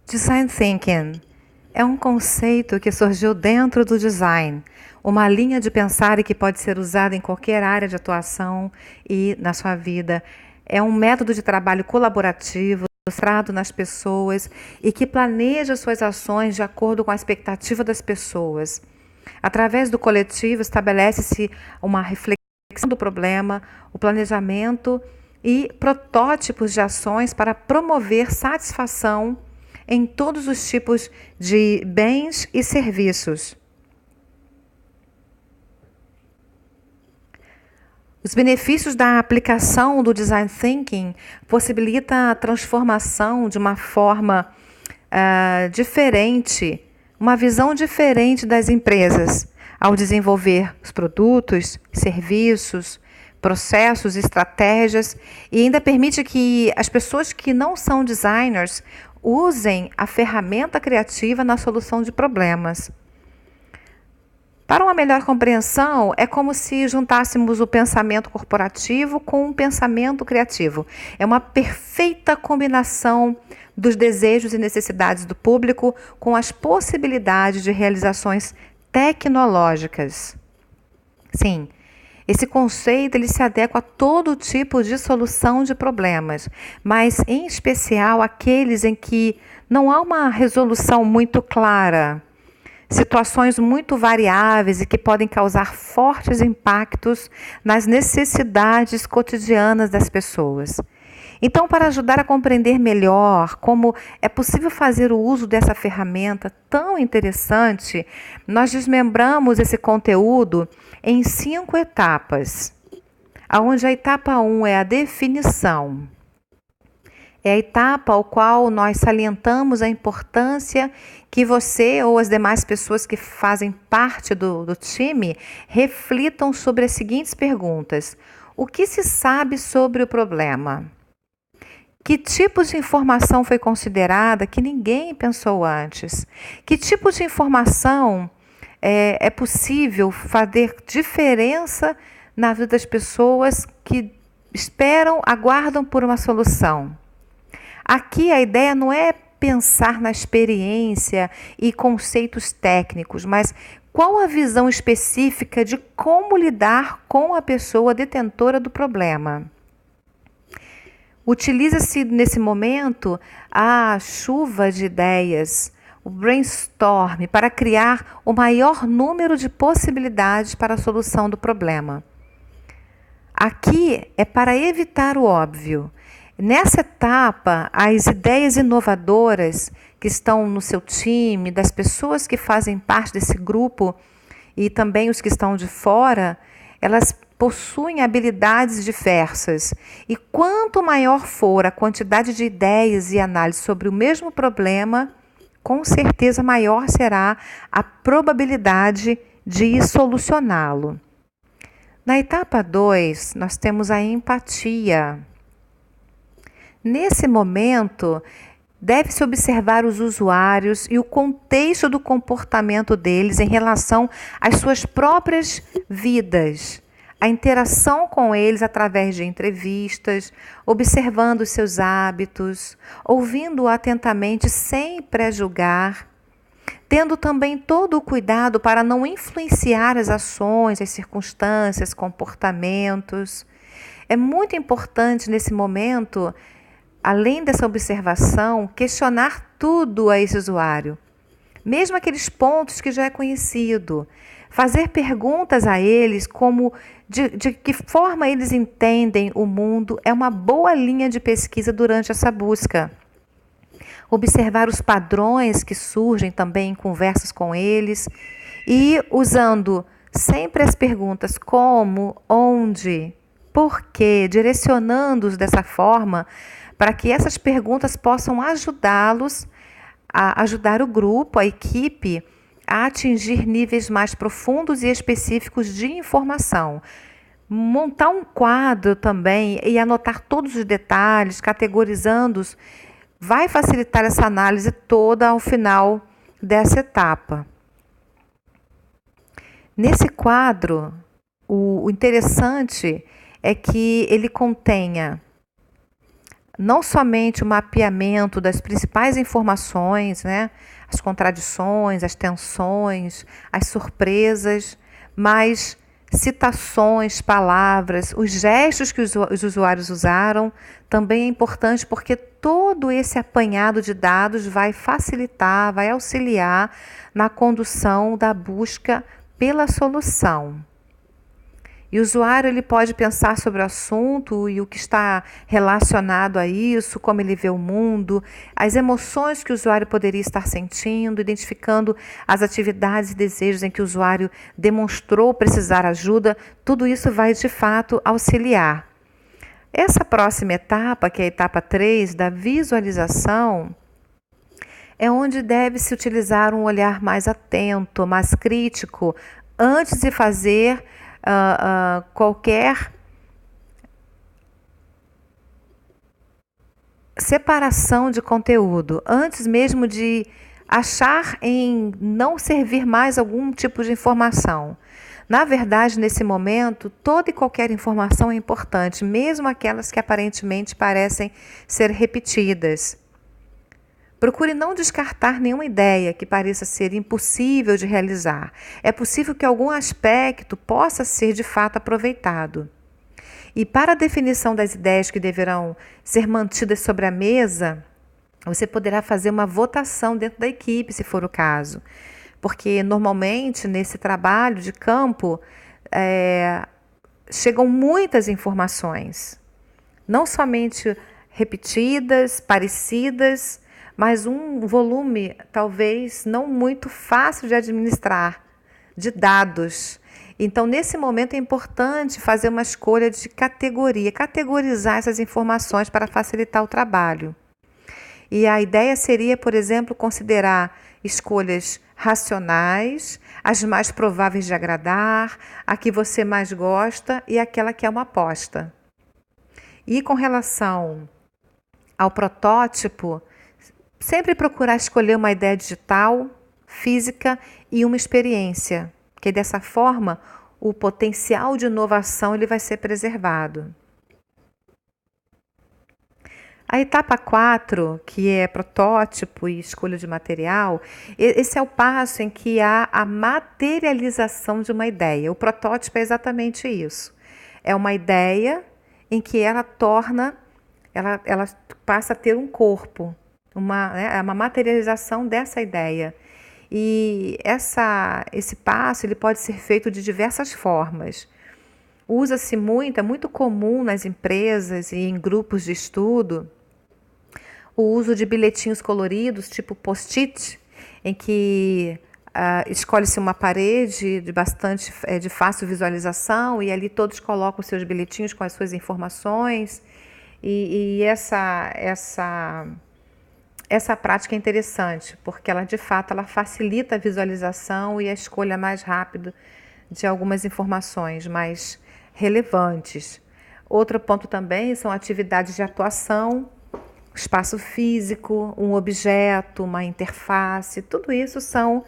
Design Thinking é um conceito que surgiu dentro do design, uma linha de pensar e que pode ser usada em qualquer área de atuação e na sua vida. É um método de trabalho colaborativo, centrado nas pessoas e que planeja suas ações de acordo com a expectativa das pessoas. Através do coletivo, estabelece-se uma reflexão do problema, o planejamento e protótipos de ações para promover satisfação em todos os tipos de bens e serviços. Os benefícios da aplicação do Design Thinking possibilita a transformação de uma forma diferente, uma visão diferente das empresas, ao desenvolver os produtos, serviços, processos, estratégias, e ainda permite que as pessoas que não são designers usem a ferramenta criativa na solução de problemas. Para uma melhor compreensão, é como se juntássemos o pensamento corporativo com o pensamento criativo. É uma perfeita combinação dos desejos e necessidades do público com as possibilidades de realizações tecnológicas. Sim, esse conceito ele se adequa a todo tipo de solução de problemas, mas em especial aqueles em que não há uma resolução muito clara, situações muito variáveis e que podem causar fortes impactos nas necessidades cotidianas das pessoas. Então, para ajudar a compreender melhor como é possível fazer o uso dessa ferramenta tão interessante, nós desmembramos esse conteúdo em 5 etapas, onde a etapa 1 é a definição. É a etapa ao qual nós salientamos a importância que você ou as demais pessoas que fazem parte do time reflitam sobre as seguintes perguntas. O que se sabe sobre o problema? Que tipo de informação foi considerada que ninguém pensou antes? Que tipo de informação é possível fazer diferença na vida das pessoas que esperam, aguardam por uma solução? Aqui a ideia não é pensar na experiência e conceitos técnicos, mas qual a visão específica de como lidar com a pessoa detentora do problema? Utiliza-se nesse momento a chuva de ideias, o brainstorm, para criar o maior número de possibilidades para a solução do problema. Aqui é para evitar o óbvio. Nessa etapa, as ideias inovadoras que estão no seu time, das pessoas que fazem parte desse grupo e também os que estão de fora, elas possuem habilidades diversas. E quanto maior for a quantidade de ideias e análises sobre o mesmo problema, com certeza maior será a probabilidade de solucioná-lo. Na etapa 2, nós temos a empatia. Nesse momento, deve-se observar os usuários e o contexto do comportamento deles em relação às suas próprias vidas. A interação com eles através de entrevistas, observando os seus hábitos, ouvindo atentamente sem pré-julgar, tendo também todo o cuidado para não influenciar as ações, as circunstâncias, comportamentos. É muito importante nesse momento, além dessa observação, questionar tudo a esse usuário, mesmo aqueles pontos que já é conhecido. Fazer perguntas a eles como de que forma eles entendem o mundo é uma boa linha de pesquisa durante essa busca. Observar os padrões que surgem também em conversas com eles e usando sempre as perguntas como, onde, por quê, direcionando-os dessa forma para que essas perguntas possam ajudá-los a ajudar o grupo, a equipe, a atingir níveis mais profundos e específicos de informação. Montar um quadro também e anotar todos os detalhes, categorizando-os, vai facilitar essa análise toda ao final dessa etapa. Nesse quadro, o interessante é que ele contenha não somente o mapeamento das principais informações, né, as contradições, as tensões, as surpresas, mas citações, palavras, os gestos que os usuários usaram também é importante porque todo esse apanhado de dados vai facilitar, vai auxiliar na condução da busca pela solução. E o usuário ele pode pensar sobre o assunto e o que está relacionado a isso, como ele vê o mundo, as emoções que o usuário poderia estar sentindo, identificando as atividades e desejos em que o usuário demonstrou precisar ajuda. Tudo isso vai, de fato, auxiliar. Essa próxima etapa, que é a etapa 3, da visualização, é onde deve-se utilizar um olhar mais atento, mais crítico, antes de fazer qualquer separação de conteúdo, antes mesmo de achar em não servir mais algum tipo de informação. Na verdade, nesse momento, toda e qualquer informação é importante, mesmo aquelas que aparentemente parecem ser repetidas. Procure não descartar nenhuma ideia que pareça ser impossível de realizar. É possível que algum aspecto possa ser de fato aproveitado. E para a definição das ideias que deverão ser mantidas sobre a mesa, você poderá fazer uma votação dentro da equipe, se for o caso. Porque normalmente nesse trabalho de campo chegam muitas informações, não somente repetidas, parecidas, mas um volume talvez não muito fácil de administrar, de dados. Então, nesse momento é importante fazer uma escolha de categoria, categorizar essas informações para facilitar o trabalho. E a ideia seria, por exemplo, considerar escolhas racionais, as mais prováveis de agradar, a que você mais gosta e aquela que é uma aposta. E com relação ao protótipo, sempre procurar escolher uma ideia digital, física e uma experiência, porque dessa forma o potencial de inovação ele vai ser preservado. A etapa 4, que é protótipo e escolha de material, esse é o passo em que há a materialização de uma ideia. O protótipo é exatamente isso. É uma ideia em que ela passa a ter um corpo, uma materialização dessa ideia. E esse passo ele pode ser feito de diversas formas. Usa-se muito, é muito comum nas empresas e em grupos de estudo, o uso de bilhetinhos coloridos, tipo post-it, em que escolhe-se uma parede de fácil visualização e ali todos colocam os seus bilhetinhos com as suas informações. E essa prática é interessante, porque ela de fato ela facilita a visualização e a escolha mais rápida de algumas informações mais relevantes. Outro ponto também são atividades de atuação, espaço físico, um objeto, uma interface, tudo isso são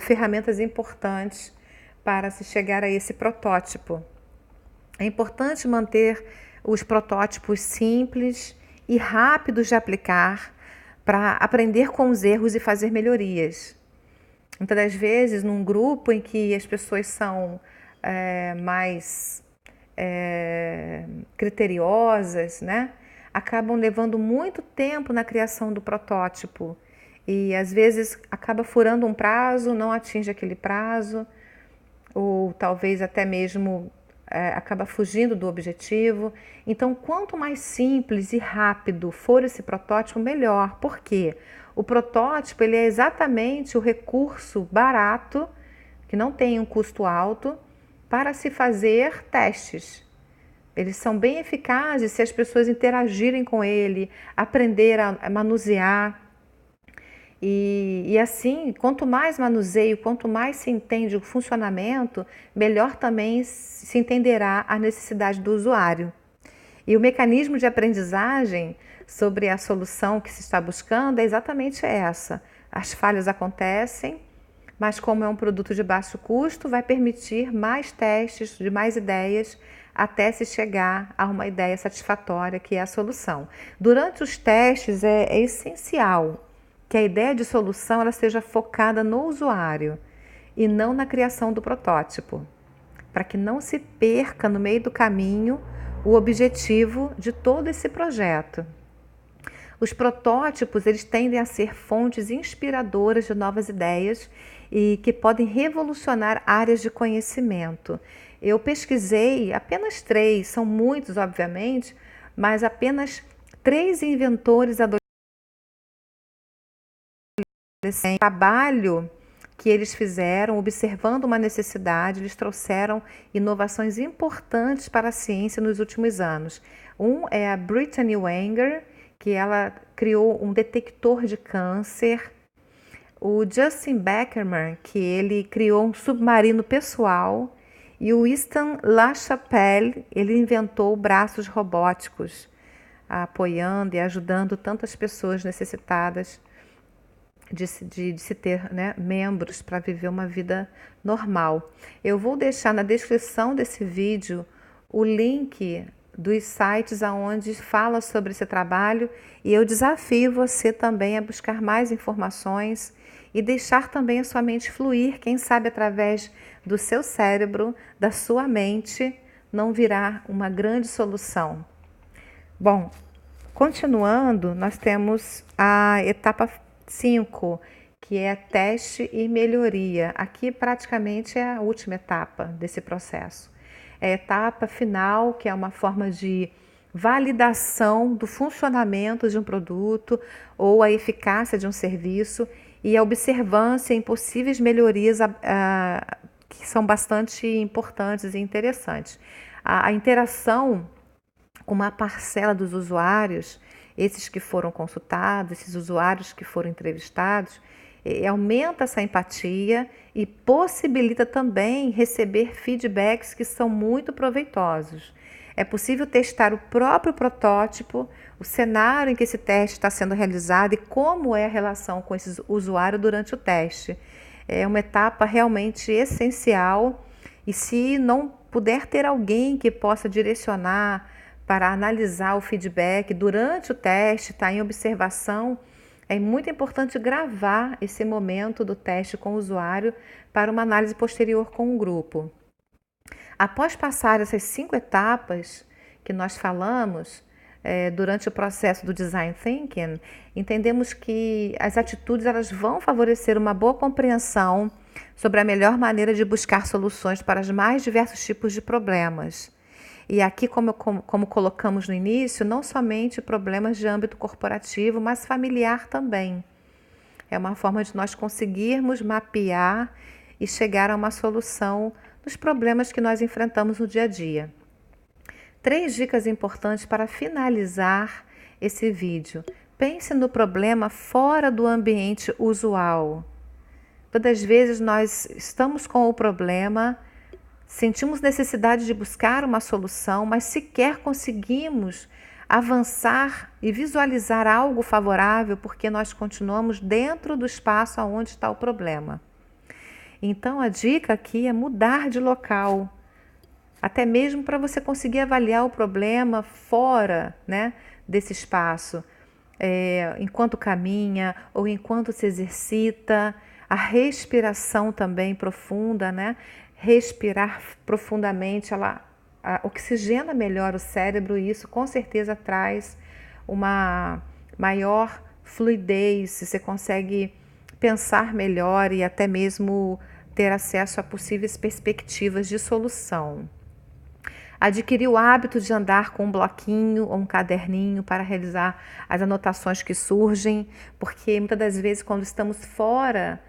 ferramentas importantes para se chegar a esse protótipo. É importante manter os protótipos simples e rápidos de aplicar para aprender com os erros e fazer melhorias. Muitas das vezes, num grupo em que as pessoas são mais criteriosas, né, acabam levando muito tempo na criação do protótipo e às vezes acaba furando um prazo, não atinge aquele prazo, ou talvez até mesmo acaba fugindo do objetivo. Então, quanto mais simples e rápido for esse protótipo, melhor. Por quê? O protótipo ele é exatamente o recurso barato, que não tem um custo alto, para se fazer testes. Eles são bem eficazes se as pessoas interagirem com ele, aprender a manusear. E assim, quanto mais manuseio, quanto mais se entende o funcionamento, melhor também se entenderá a necessidade do usuário. E o mecanismo de aprendizagem sobre a solução que se está buscando é exatamente essa. As falhas acontecem, mas como é um produto de baixo custo, vai permitir mais testes, de mais ideias, até se chegar a uma ideia satisfatória, que é a solução. Durante os testes é essencial que a ideia de solução ela seja focada no usuário e não na criação do protótipo, para que não se perca no meio do caminho o objetivo de todo esse projeto. Os protótipos eles tendem a ser fontes inspiradoras de novas ideias e que podem revolucionar áreas de conhecimento. Eu pesquisei apenas 3, são muitos obviamente, mas apenas 3 inventores adolescentes. O trabalho que eles fizeram, observando uma necessidade, eles trouxeram inovações importantes para a ciência nos últimos anos. Um é a Brittany Wenger, que ela criou um detector de câncer. O Justin Beckerman, que ele criou um submarino pessoal. E o Winston LaChapelle, ele inventou braços robóticos, apoiando e ajudando tantas pessoas necessitadas de se ter, né, membros para viver uma vida normal. Eu vou deixar na descrição desse vídeo o link dos sites aonde fala sobre esse trabalho e eu desafio você também a buscar mais informações e deixar também a sua mente fluir, quem sabe através do seu cérebro, da sua mente, não virá uma grande solução. Bom, continuando, nós temos a etapa 5, que é teste e melhoria. Aqui praticamente é a última etapa desse processo. É a etapa final, que é uma forma de validação do funcionamento de um produto ou a eficácia de um serviço e a observância em possíveis melhorias que são bastante importantes e interessantes. A interação com uma parcela dos usuários, esses que foram consultados, esses usuários que foram entrevistados, aumenta essa empatia e possibilita também receber feedbacks que são muito proveitosos. É possível testar o próprio protótipo, o cenário em que esse teste está sendo realizado e como é a relação com esse usuário durante o teste. É uma etapa realmente essencial e se não puder ter alguém que possa direcionar para analisar o feedback durante o teste, está em observação, é muito importante gravar esse momento do teste com o usuário para uma análise posterior com o grupo. Após passar essas 5 etapas que nós falamos, durante o processo do Design Thinking, entendemos que as atitudes elas vão favorecer uma boa compreensão sobre a melhor maneira de buscar soluções para os mais diversos tipos de problemas. E aqui, como colocamos no início, não somente problemas de âmbito corporativo, mas familiar também. É uma forma de nós conseguirmos mapear e chegar a uma solução dos problemas que nós enfrentamos no dia a dia. 3 dicas importantes para finalizar esse vídeo. Pense no problema fora do ambiente usual. Todas as vezes nós estamos com o problema, sentimos necessidade de buscar uma solução, mas sequer conseguimos avançar e visualizar algo favorável porque nós continuamos dentro do espaço onde está o problema. Então a dica aqui é mudar de local, até mesmo para você conseguir avaliar o problema fora, né, desse espaço, enquanto caminha ou enquanto se exercita. A respiração também profunda, né? Respirar profundamente, ela oxigena melhor o cérebro e isso com certeza traz uma maior fluidez, você consegue pensar melhor e até mesmo ter acesso a possíveis perspectivas de solução. Adquirir o hábito de andar com um bloquinho ou um caderninho para realizar as anotações que surgem, porque muitas das vezes quando estamos fora,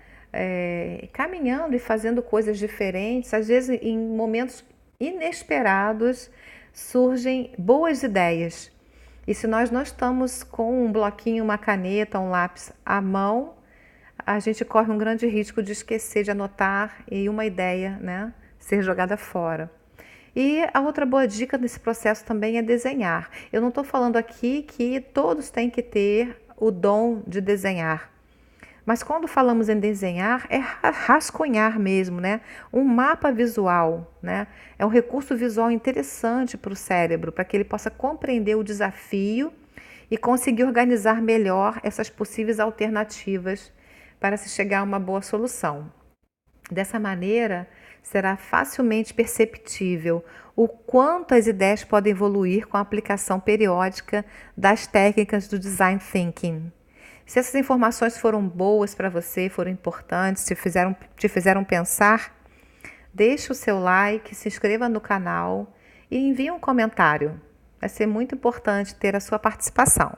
caminhando e fazendo coisas diferentes, às vezes em momentos inesperados surgem boas ideias. E se nós não estamos com um bloquinho, uma caneta, um lápis à mão, a gente corre um grande risco de esquecer de anotar e uma ideia, né, ser jogada fora. E a outra boa dica nesse processo também é desenhar. Eu não estou falando aqui que todos têm que ter o dom de desenhar, Mas quando falamos em desenhar, é rascunhar mesmo, né? Um mapa visual, né? É um recurso visual interessante para o cérebro, para que ele possa compreender o desafio e conseguir organizar melhor essas possíveis alternativas para se chegar a uma boa solução. Dessa maneira, será facilmente perceptível o quanto as ideias podem evoluir com a aplicação periódica das técnicas do Design Thinking. Se essas informações foram boas para você, foram importantes, te fizeram pensar, deixe o seu like, se inscreva no canal e envie um comentário. Vai ser muito importante ter a sua participação.